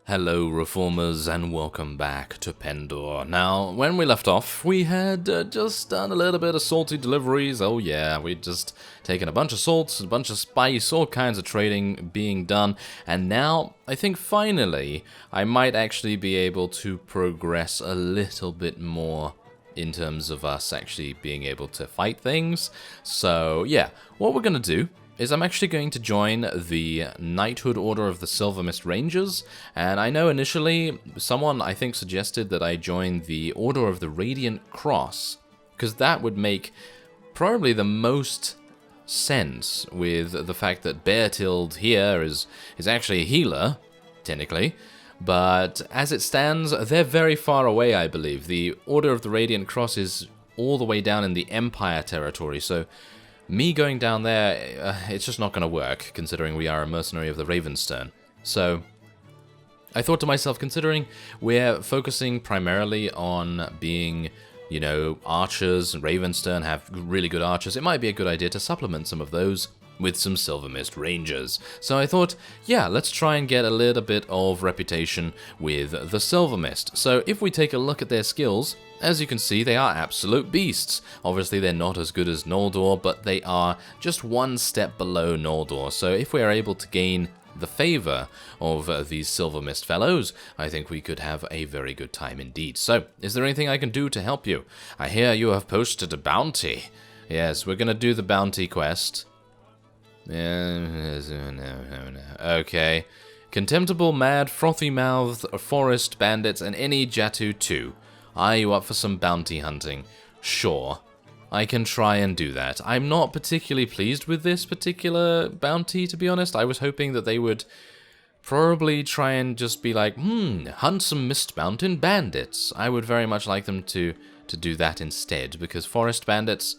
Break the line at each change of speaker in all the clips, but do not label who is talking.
Hello Reformers and welcome back to Pendor. Now, when we left off, we had just done a little bit of salty deliveries. Oh yeah, we'd just taken a bunch of salts, a bunch of spice, all kinds of trading being done. And now, I think finally, I might actually be able to progress a little bit more in terms of us actually being able to fight things. So yeah, what we're going to do is I'm actually going to join the Knighthood Order of the Silver Mist Rangers, and I know initially someone I think suggested that I join the Order of the Radiant Cross, because that would make probably the most sense with the fact that Beartilde here is actually a healer, technically, but as it stands, they're very far away, I believe. The Order of the Radiant Cross is all the way down in the Empire territory, so me going down there, it's just not going to work, considering we are a mercenary of the Ravenstern. So, I thought to myself, considering we're focusing primarily on being, you know, archers, and Ravenstern have really good archers, it might be a good idea to supplement some of those with some Silver Mist Rangers. So I thought, yeah, let's try and get a little bit of reputation with the Silver Mist. So if we take a look at their skills, as you can see, they are absolute beasts. Obviously, they're not as good as Noldor, but they are just one step below Noldor. So if we are able to gain the favor of these Silver Mist fellows, I think we could have a very good time indeed. So, is there anything I can do to help you? I hear you have posted a bounty. Yes, we're going to do the bounty quest. Okay. Contemptible, mad, frothy-mouthed, forest bandits, and any Jatu 2. Are you up for some bounty hunting? Sure. I can try and do that. I'm not particularly pleased with this particular bounty, to be honest. I was hoping that they would probably try and just be like, hunt some Mist Mountain bandits. I would very much like them to do that instead, because forest bandits,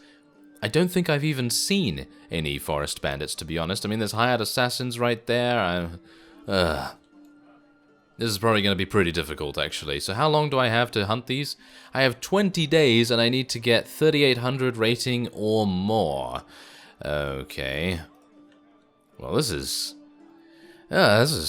I don't think I've even seen any forest bandits, to be honest. I mean, there's hired assassins right there. This is probably going to be pretty difficult, actually. So how long do I have to hunt these? I have 20 days, and I need to get 3,800 rating or more. Okay. Well, this is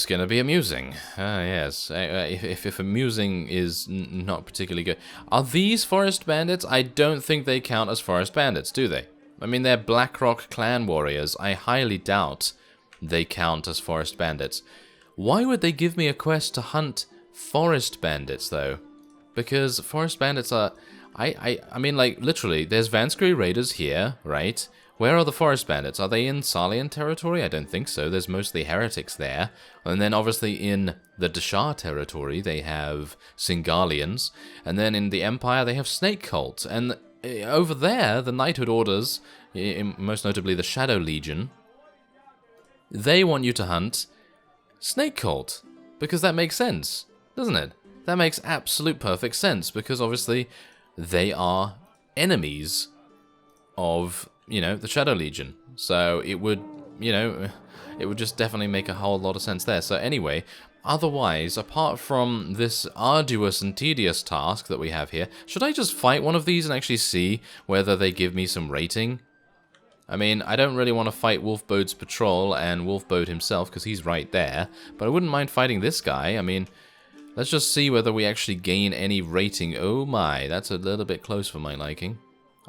going to be amusing. Yes. If amusing is not particularly good. Are these forest bandits? I don't think they count as forest bandits, do they? I mean, they're Blackrock clan warriors. I highly doubt they count as forest bandits. Why would they give me a quest to hunt forest bandits, though? Because forest bandits are... I mean, like, literally, there's Vanskury Raiders here, right? Where are the forest bandits? Are they in Salian territory? I don't think so. There's mostly heretics there. And then, obviously, in the Dashar territory, they have Singalians. And then in the Empire, they have Snake Cult. And over there, the Knighthood Orders, most notably the Shadow Legion, they want you to hunt Snake Cult, because that makes sense, doesn't it? That makes absolute perfect sense, because obviously they are enemies of, you know, the Shadow Legion. So it would, you know, it would just definitely make a whole lot of sense there. So anyway, otherwise, apart from this arduous and tedious task that we have here, should I just fight one of these and actually see whether they give me some rating? I mean, I don't really want to fight Wolfbode's patrol and Wolfbode himself, because he's right there, but I wouldn't mind fighting this guy. I mean, let's just see whether we actually gain any rating. Oh my, that's a little bit close for my liking.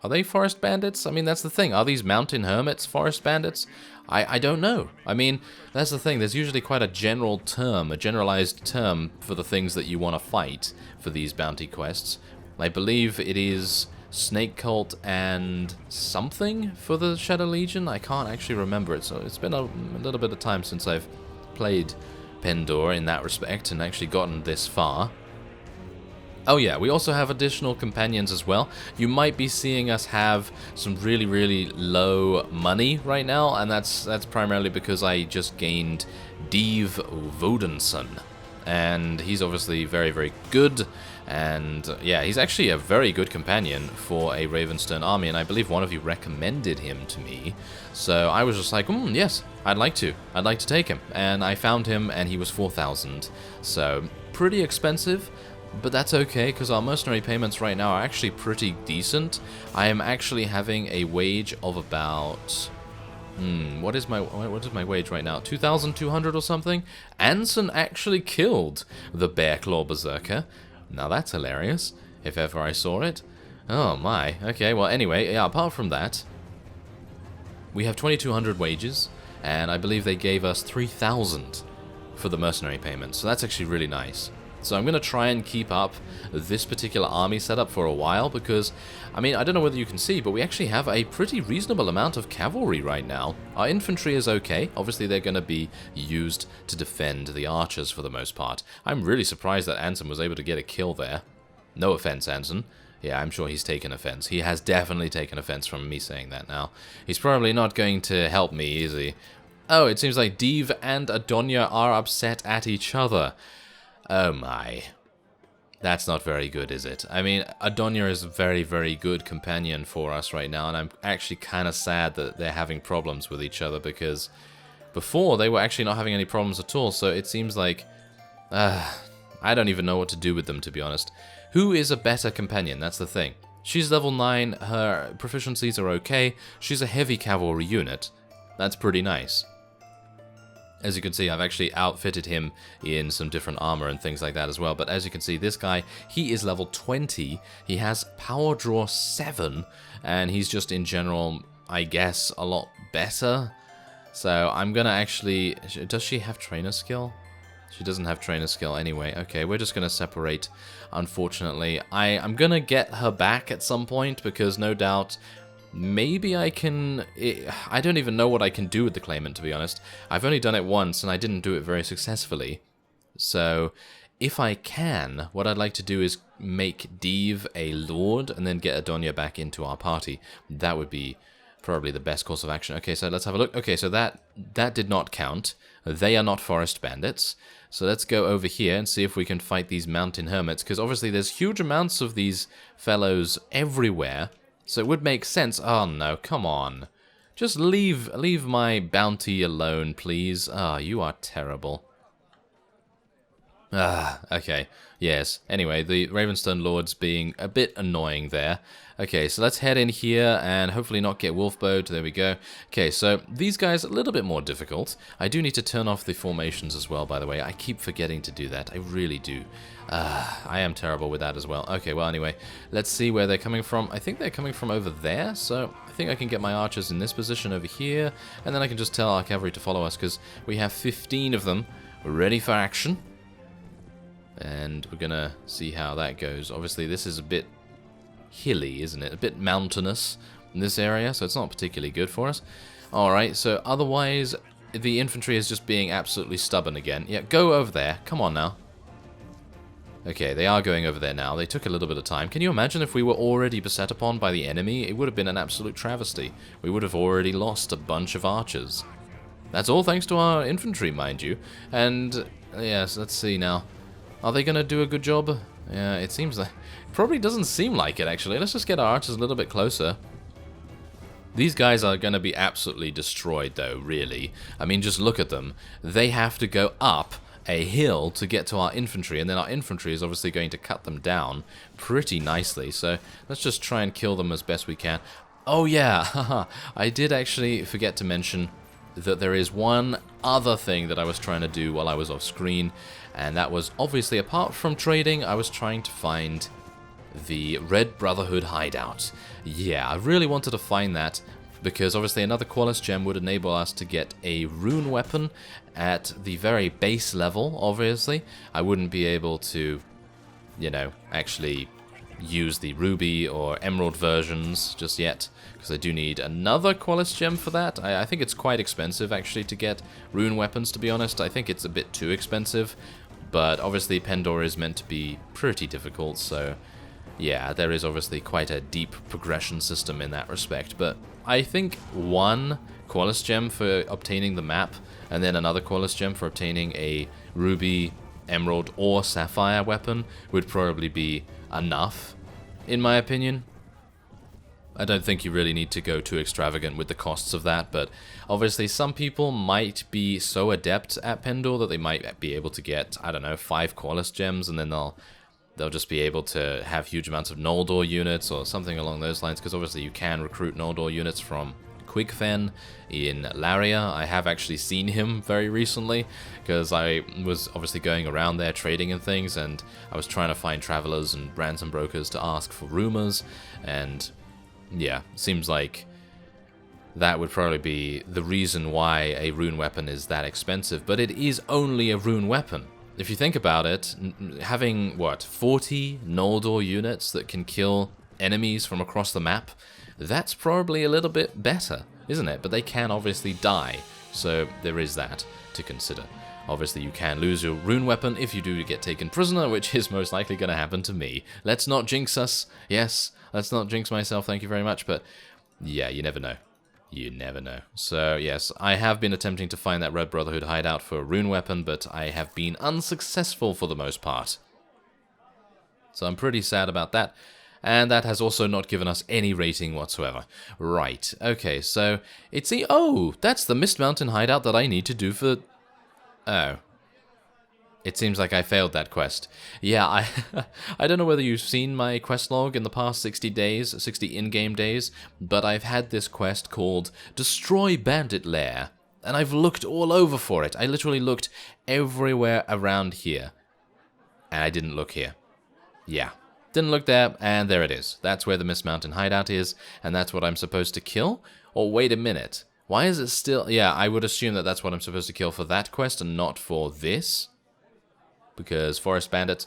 Are they forest bandits? I mean, that's the thing. Are these mountain hermits forest bandits? I don't know. I mean, that's the thing. There's usually quite a general term, a generalized term for the things that you want to fight for these bounty quests. I believe it is Snake Cult and something for the Shadow Legion. I can't actually remember it, so it's been a little bit of time since I've played Pendor in that respect and actually gotten this far. Oh yeah, we also have additional companions as well. You might be seeing us have some really, really low money right now, and that's primarily because I just gained Div Vodenson. And he's obviously very, very good, and yeah, he's actually a very good companion for a Ravenstern army, and I believe one of you recommended him to me. So I was just like, yes, I'd like to take him. And I found him, and he was 4,000. So pretty expensive. But that's okay, because our mercenary payments right now are actually pretty decent. I am actually having a wage of about What is my wage right now? 2,200 or something? Anson actually killed the Beark Law Berserker. Now that's hilarious, if ever I saw it. Oh my. Okay, well anyway, yeah, apart from that, we have 2,200 wages, and I believe they gave us 3,000 for the mercenary payments, so that's actually really nice. So I'm going to try and keep up this particular army setup for a while because, I mean, I don't know whether you can see, but we actually have a pretty reasonable amount of cavalry right now. Our infantry is okay. Obviously, they're going to be used to defend the archers for the most part. I'm really surprised that Anson was able to get a kill there. No offense, Anson. Yeah, I'm sure he's taken offense. He has definitely taken offense from me saying that now. He's probably not going to help me, is he? Oh, it seems like Deve and Adonia are upset at each other. Oh my. That's not very good, is it? I mean, Adonia is a very, very good companion for us right now, and I'm actually kind of sad that they're having problems with each other, because before they were actually not having any problems at all, so it seems like... I don't even know what to do with them, to be honest. Who is a better companion? That's the thing. She's level 9, her proficiencies are okay, she's a heavy cavalry unit. That's pretty nice. As you can see, I've actually outfitted him in some different armor and things like that as well. But as you can see, this guy, he is level 20. He has power draw 7. And he's just in general, I guess, a lot better. So I'm going to actually... Does she have trainer skill? She doesn't have trainer skill anyway. Okay, we're just going to separate, unfortunately. I'm going to get her back at some point because no doubt... Maybe I can... I don't even know what I can do with the claimant, to be honest. I've only done it once, and I didn't do it very successfully. So, if I can, what I'd like to do is make Deve a lord, and then get Adonia back into our party. That would be probably the best course of action. Okay, so let's have a look. Okay, so that did not count. They are not forest bandits. So let's go over here and see if we can fight these mountain hermits, because obviously there's huge amounts of these fellows everywhere. So it would make sense. Oh no, come on. Just leave my bounty alone, please. Ah, you are terrible. Okay. Yes. Anyway, the Ravenstone Lords being a bit annoying there. Okay, so let's head in here and hopefully not get wolfbowed. There we go. Okay, so these guys a little bit more difficult. I do need to turn off the formations as well, by the way. I keep forgetting to do that. I really do. I am terrible with that as well. Okay, well, anyway, let's see where they're coming from. I think they're coming from over there, so I think I can get my archers in this position over here, and then I can just tell our cavalry to follow us, because we have 15 of them ready for action. And we're gonna see how that goes. Obviously, this is a bit hilly, isn't it? A bit mountainous in this area, so it's not particularly good for us. Alright, so otherwise, the infantry is just being absolutely stubborn again. Yeah, go over there. Come on now. Okay, they are going over there now. They took a little bit of time. Can you imagine if we were already beset upon by the enemy? It would have been an absolute travesty. We would have already lost a bunch of archers. That's all thanks to our infantry, mind you. And, yes, let's see now. Are they going to do a good job? Yeah, it seems like... Probably doesn't seem like it, actually. Let's just get our archers a little bit closer. These guys are going to be absolutely destroyed, though, really. I mean, just look at them. They have to go up a hill to get to our infantry, and then our infantry is obviously going to cut them down pretty nicely. So let's just try and kill them as best we can. Oh, yeah. Haha. I did actually forget to mention that there is one other thing that I was trying to do while I was off screen, and that was obviously, apart from trading, I was trying to find the Red Brotherhood hideout. Yeah, I really wanted to find that, because obviously another Qualis gem would enable us to get a rune weapon at the very base level, obviously. I wouldn't be able to, you know, actually use the ruby or emerald versions just yet, because I do need another Qualis gem for that. I think it's quite expensive, actually, to get rune weapons, to be honest. I think it's a bit too expensive, but obviously Pendor is meant to be pretty difficult, so yeah, there is obviously quite a deep progression system in that respect. But I think one Qualis gem for obtaining the map, and then another Qualis gem for obtaining a ruby, emerald, or sapphire weapon would probably be enough, in my opinion. I don't think you really need to go too extravagant with the costs of that, but obviously some people might be so adept at Pendor that they might be able to get, I don't know, 5 Qualis gems, and then they'll just be able to have huge amounts of Noldor units or something along those lines, because obviously you can recruit Noldor units from Quigfen in Laria. I have actually seen him very recently, because I was obviously going around there trading and things, and I was trying to find travelers and ransom brokers to ask for rumors, and yeah, seems like that would probably be the reason why a rune weapon is that expensive, but it is only a rune weapon. If you think about it, having, what, 40 Noldor units that can kill enemies from across the map, that's probably a little bit better, isn't it? But they can obviously die, so there is that to consider. Obviously, you can lose your rune weapon if you do get taken prisoner, which is most likely going to happen to me. Let's not jinx us. Yes, let's not jinx myself, thank you very much, but yeah, you never know. You never know. So, yes, I have been attempting to find that Red Brotherhood hideout for a rune weapon, but I have been unsuccessful for the most part. So I'm pretty sad about that. And that has also not given us any rating whatsoever. Right, okay, so it's the... Oh, that's the Mist Mountain hideout that I need to do for... Oh. It seems like I failed that quest. Yeah, I don't know whether you've seen my quest log in the past 60 days, 60 in-game days, but I've had this quest called Destroy Bandit Lair, and I've looked all over for it. I literally looked everywhere around here, and I didn't look here. Yeah, didn't look there, and there it is. That's where the Mist Mountain hideout is, and that's what I'm supposed to kill? Or wait a minute, why is it still... Yeah, I would assume that that's what I'm supposed to kill for that quest and not for this. Because Forest Bandits,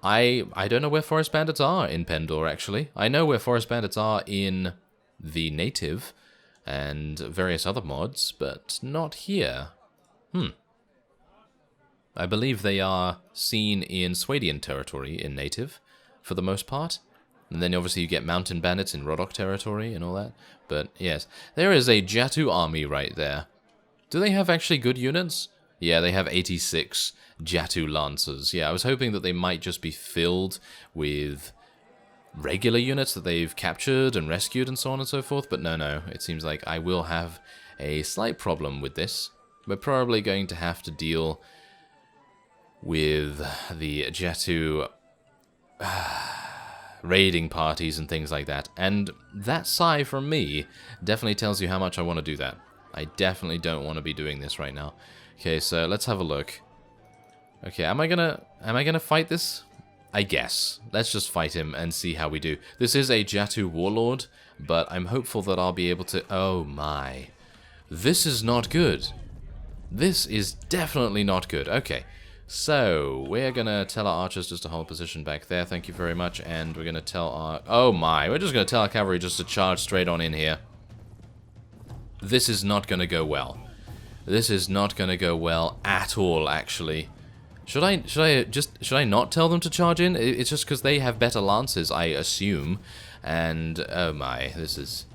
I don't know where Forest Bandits are in Pendor, actually. I know where Forest Bandits are in the Native and various other mods, but not here. I believe they are seen in Swadian territory in Native, for the most part. And then obviously you get Mountain Bandits in Rodok territory and all that. But yes, there is a Jatu army right there. Do they have actually good units? Yeah, they have 86 Jatu Lancers. Yeah, I was hoping that they might just be filled with regular units that they've captured and rescued and so on and so forth, but no, it seems like I will have a slight problem with this. We're probably going to have to deal with the Jatu raiding parties and things like that, and that sigh from me definitely tells you how much I want to do that. I definitely don't want to be doing this right now. Okay, so let's have a look. Okay, am I gonna fight this? I guess. Let's just fight him and see how we do. This is a Jatu warlord, but I'm hopeful that I'll be able to... Oh my. This is not good. This is definitely not good. Okay, so we're gonna tell our archers just to hold position back there. Thank you very much. And we're gonna tell our... Oh my, we're just gonna tell our cavalry just to charge straight on in here. This is not gonna go well. This is not going to go well at all, actually. Should I not tell them to charge in? It's just because they have better lances, I assume. And, oh my, this is...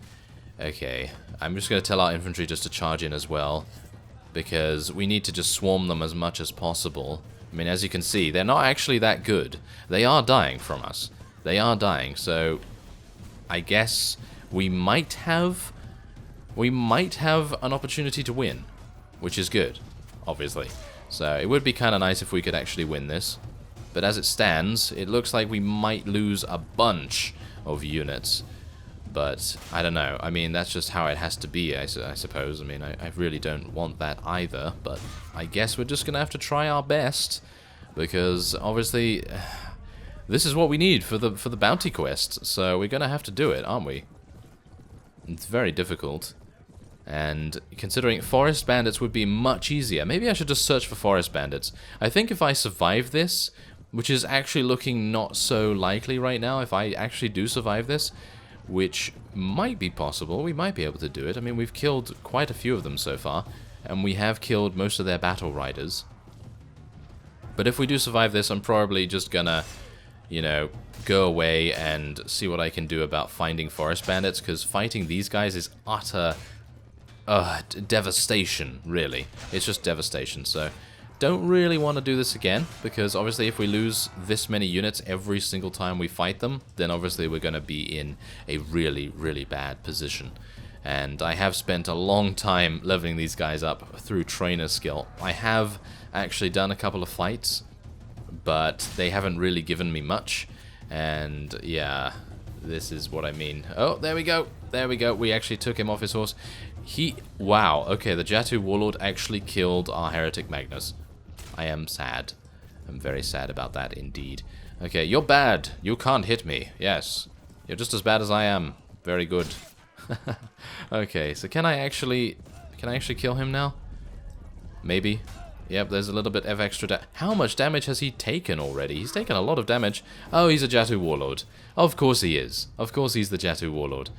Okay, I'm just going to tell our infantry just to charge in as well. Because we need to just swarm them as much as possible. I mean, as you can see, they're not actually that good. They are dying from us. They are dying, so... I guess we might have an opportunity to win. Which is good, obviously. So it would be kind of nice if we could actually win this. But as it stands, it looks like we might lose a bunch of units. But I don't know. I mean, that's just how it has to be, I suppose. I mean, I really don't want that either. But I guess we're just going to have to try our best. Because, obviously, this is what we need for the bounty quest. So we're going to have to do it, aren't we? It's very difficult. And considering Forest Bandits would be much easier, maybe I should just search for Forest Bandits. I think if I survive this, which is actually looking not so likely right now, if I actually do survive this, which might be possible, we might be able to do it. I mean, we've killed quite a few of them so far, and we have killed most of their battle riders. But if we do survive this, I'm probably just gonna, you know, go away and see what I can do about finding Forest Bandits, because fighting these guys is utter... devastation, really. It's just devastation, so don't really want to do this again, because obviously if we lose this many units every single time we fight them, then obviously we're going to be in a really, really bad position. And I have spent a long time leveling these guys up through trainer skill. I have actually done a couple of fights, but they haven't really given me much, and yeah, this is what I mean. Oh, there we go. there we go. We actually took him off his horse. Wow, okay, the Jatu Warlord actually killed our Heretic Magnus. I am sad. I'm very sad about that indeed. Okay, you're bad. You can't hit me. Yes. You're just as bad as I am. Very good. Okay, so can I actually kill him now? Maybe. Yep, there's a little bit of extra How much damage has he taken already? He's taken a lot of damage. Oh, he's a Jatu Warlord. Of course he is. Of course he's the Jatu Warlord.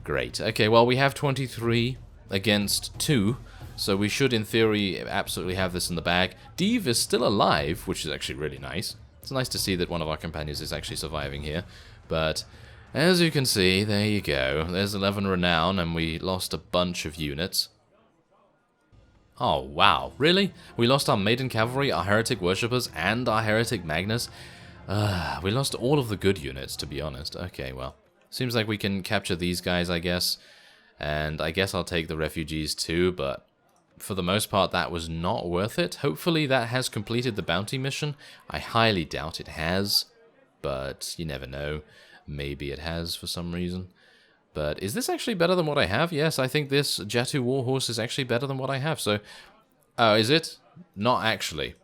Great. Okay, well, we have 23 against 2, so we should, in theory, absolutely have this in the bag. Deve is still alive, which is actually really nice. It's nice to see that one of our companions is actually surviving here. But, as you can see, there you go. There's 11 renown, and we lost a bunch of units. Oh, wow. Really? We lost our Maiden Cavalry, our Heretic Worshippers, and our Heretic Magnus? We lost all of the good units, to be honest. Okay, well. Seems like we can capture these guys, I guess. And I guess I'll take the refugees too, but for the most part that was not worth it. Hopefully that has completed the bounty mission. I highly doubt it has, but you never know. Maybe it has for some reason. But is this actually better than what I have? Yes, I think this Jatu Warhorse is actually better than what I have. So, oh, is it? Not actually.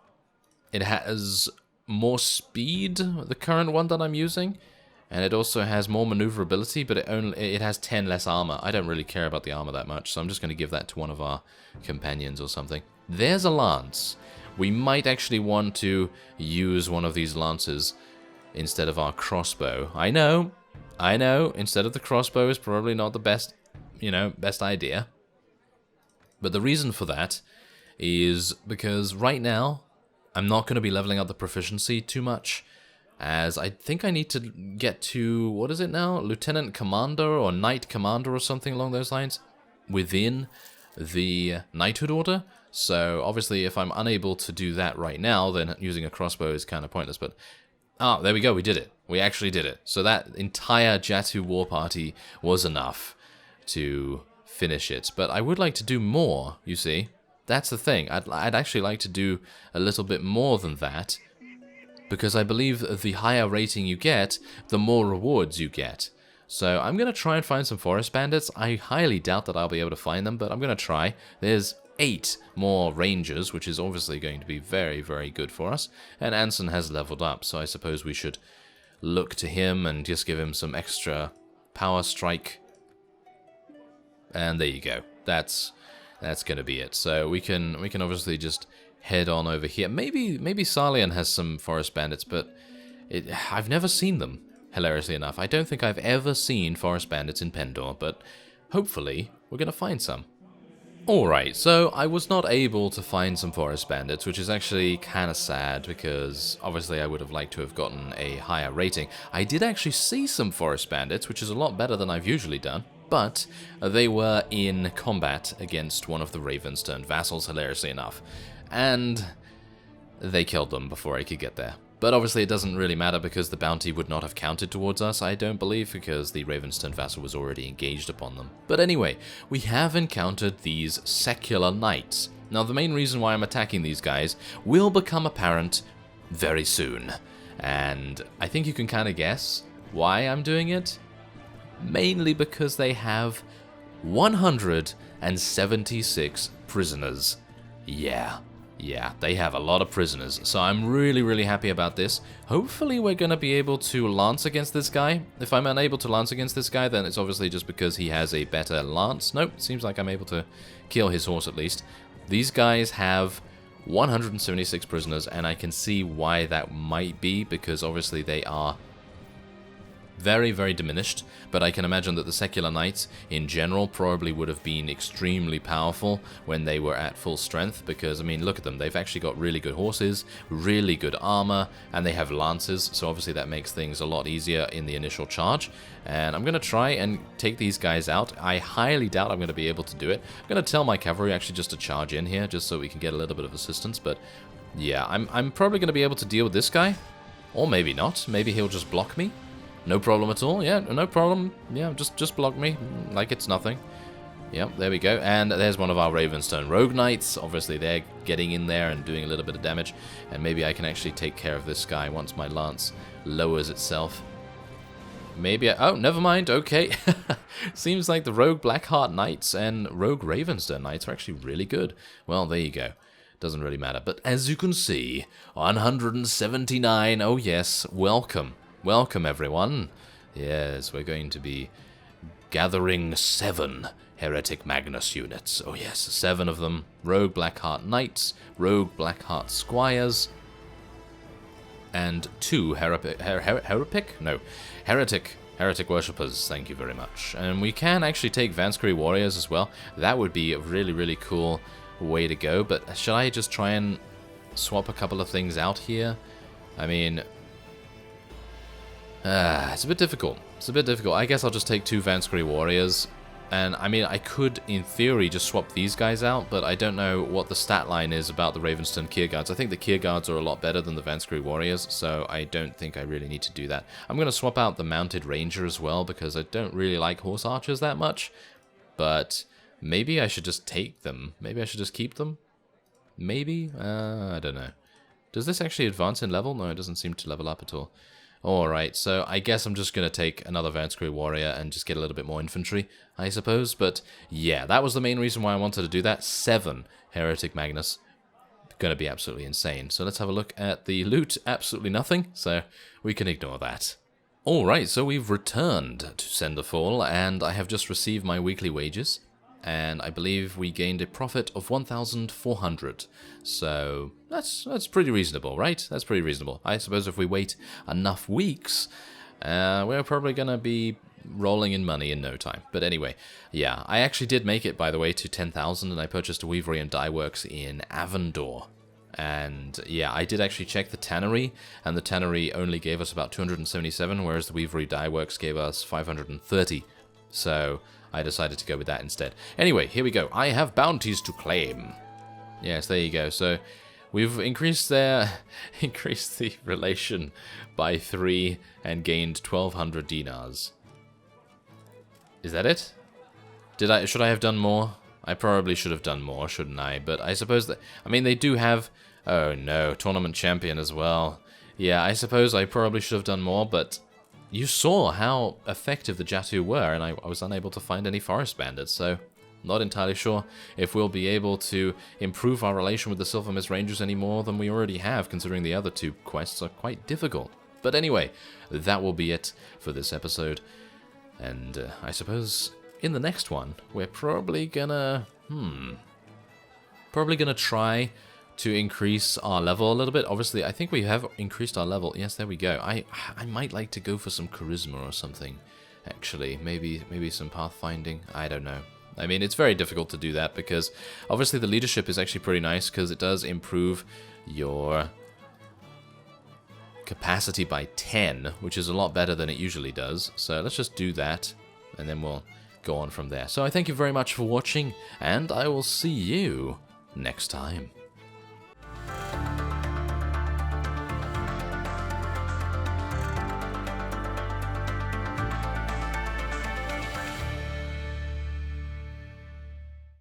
It has more speed, the current one that I'm using. And it also has more maneuverability, but it has 10 less armor. I don't really care about the armor that much, so I'm just going to give that to one of our companions or something. There's a lance. We might actually want to use one of these lances instead of our crossbow. I know, instead of the crossbow is probably not the best, best idea. But the reason for that is because right now, I'm not going to be leveling up the proficiency too much, as I think I need to get to, what is it now? Lieutenant Commander or Knight Commander or something along those lines within the Knighthood order. So obviously if I'm unable to do that right now, then using a crossbow is kind of pointless. But, there we go, we did it. We actually did it. So that entire Jatu war party was enough to finish it. But I would like to do more, you see. That's the thing. I'd actually like to do a little bit more than that, because I believe the higher rating you get, the more rewards you get. So I'm going to try and find some forest bandits. I highly doubt that I'll be able to find them, but I'm going to try. There's 8 more rangers, which is obviously going to be very, very good for us. And Anson has leveled up, so I suppose we should look to him and just give him some extra power strike. And there you go. That's going to be it. So we can obviously just head on over here. Maybe Sarlian has some forest bandits, but I've never seen them, hilariously enough. I don't think I've ever seen forest bandits in Pendor, but hopefully we're going to find some. Alright, so I was not able to find some forest bandits, which is actually kind of sad, because obviously I would have liked to have gotten a higher rating. I did actually see some forest bandits, which is a lot better than I've usually done, but they were in combat against one of the ravens turned vassals, hilariously enough. And they killed them before I could get there. But obviously it doesn't really matter, because the bounty would not have counted towards us, I don't believe, because the Ravenston vassal was already engaged upon them. But anyway, we have encountered these secular knights. Now the main reason why I'm attacking these guys will become apparent very soon. And I think you can kind of guess why I'm doing it. Mainly because they have 176 prisoners. Yeah, they have a lot of prisoners, so I'm really, really happy about this. Hopefully we're going to be able to lance against this guy. If I'm unable to lance against this guy, then it's obviously just because he has a better lance. Nope, seems like I'm able to kill his horse at least. These guys have 176 prisoners, and I can see why that might be, because obviously they are very, very diminished, but I can imagine that the secular knights in general probably would have been extremely powerful when they were at full strength, because, I mean, look at them. They've actually got really good horses, really good armor, and they have lances, so obviously that makes things a lot easier in the initial charge. And I'm going to try and take these guys out. I highly doubt I'm going to be able to do it. I'm going to tell my cavalry actually just to charge in here, just so we can get a little bit of assistance, but yeah, I'm probably going to be able to deal with this guy, or maybe not. Maybe he'll just block me. No problem at all. Yeah, no problem. Yeah, just block me like it's nothing. Yep, there we go. And there's one of our Ravenstone Rogue Knights. Obviously, they're getting in there and doing a little bit of damage. And maybe I can actually take care of this guy once my lance lowers itself. maybe oh, never mind, okay. Seems like the Rogue Blackheart Knights and Rogue Ravensden Knights are actually really good. Well, there you go. Doesn't really matter. But as you can see, 179, oh yes, welcome. Welcome, everyone. Yes, we're going to be gathering 7 Heretic Magnus units. Oh yes, 7 of them. Rogue Blackheart Knights, Rogue Blackheart Squires, and 2 Heretic Worshippers, thank you very much. And we can actually take Vanscary Warriors as well. That would be a really, really cool way to go, but should I just try and swap a couple of things out here? I mean, it's a bit difficult. It's a bit difficult. I guess I'll just take 2 Vanscary Warriors. And, I mean, I could, in theory, just swap these guys out, but I don't know what the stat line is about the Ravensden Kierguards. I think the Kierguards are a lot better than the Vanscary Warriors, so I don't think I really need to do that. I'm going to swap out the Mounted Ranger as well, because I don't really like Horse Archers that much. But maybe I should just take them. Maybe I should just keep them? Maybe? I don't know. Does this actually advance in level? No, it doesn't seem to level up at all. Alright, so I guess I'm just going to take another Vanscary Warrior and just get a little bit more infantry, I suppose. But yeah, that was the main reason why I wanted to do that. 7 Heretic Magnus. Going to be absolutely insane. So let's have a look at the loot. Absolutely nothing, so we can ignore that. Alright, so we've returned to Senderfall, and I have just received my weekly wages. And I believe we gained a profit of 1,400. So that's pretty reasonable, right? That's pretty reasonable. I suppose if we wait enough weeks, we're probably going to be rolling in money in no time. But anyway, yeah, I actually did make it, by the way, to 10,000, and I purchased a Weavery and Dye Works in Avondor. And yeah, I did actually check the tannery, and the tannery only gave us about 277, whereas the Weavery Dye Works gave us 530. So I decided to go with that instead. Anyway, here we go. I have bounties to claim. Yes, there you go. So we've increased the relation by 3 and gained 1,200 dinars. Is that it? Should I have done more? I probably should have done more, shouldn't I? But I suppose that, I mean, they do have, oh no, tournament champion as well. Yeah, I suppose I probably should have done more, but you saw how effective the Jatu were, and I was unable to find any Forest Bandits, so not entirely sure if we'll be able to improve our relation with the Silver Mist Rangers any more than we already have, considering the other 2 quests are quite difficult. But anyway, that will be it for this episode, and I suppose in the next one, we're probably gonna try to increase our level a little bit. Obviously, I think we have increased our level. Yes, there we go. I might like to go for some charisma or something, actually. Maybe some pathfinding. I don't know. I mean, it's very difficult to do that because obviously the leadership is actually pretty nice because it does improve your capacity by 10, which is a lot better than it usually does. So let's just do that, and then we'll go on from there. So I thank you very much for watching, and I will see you next time.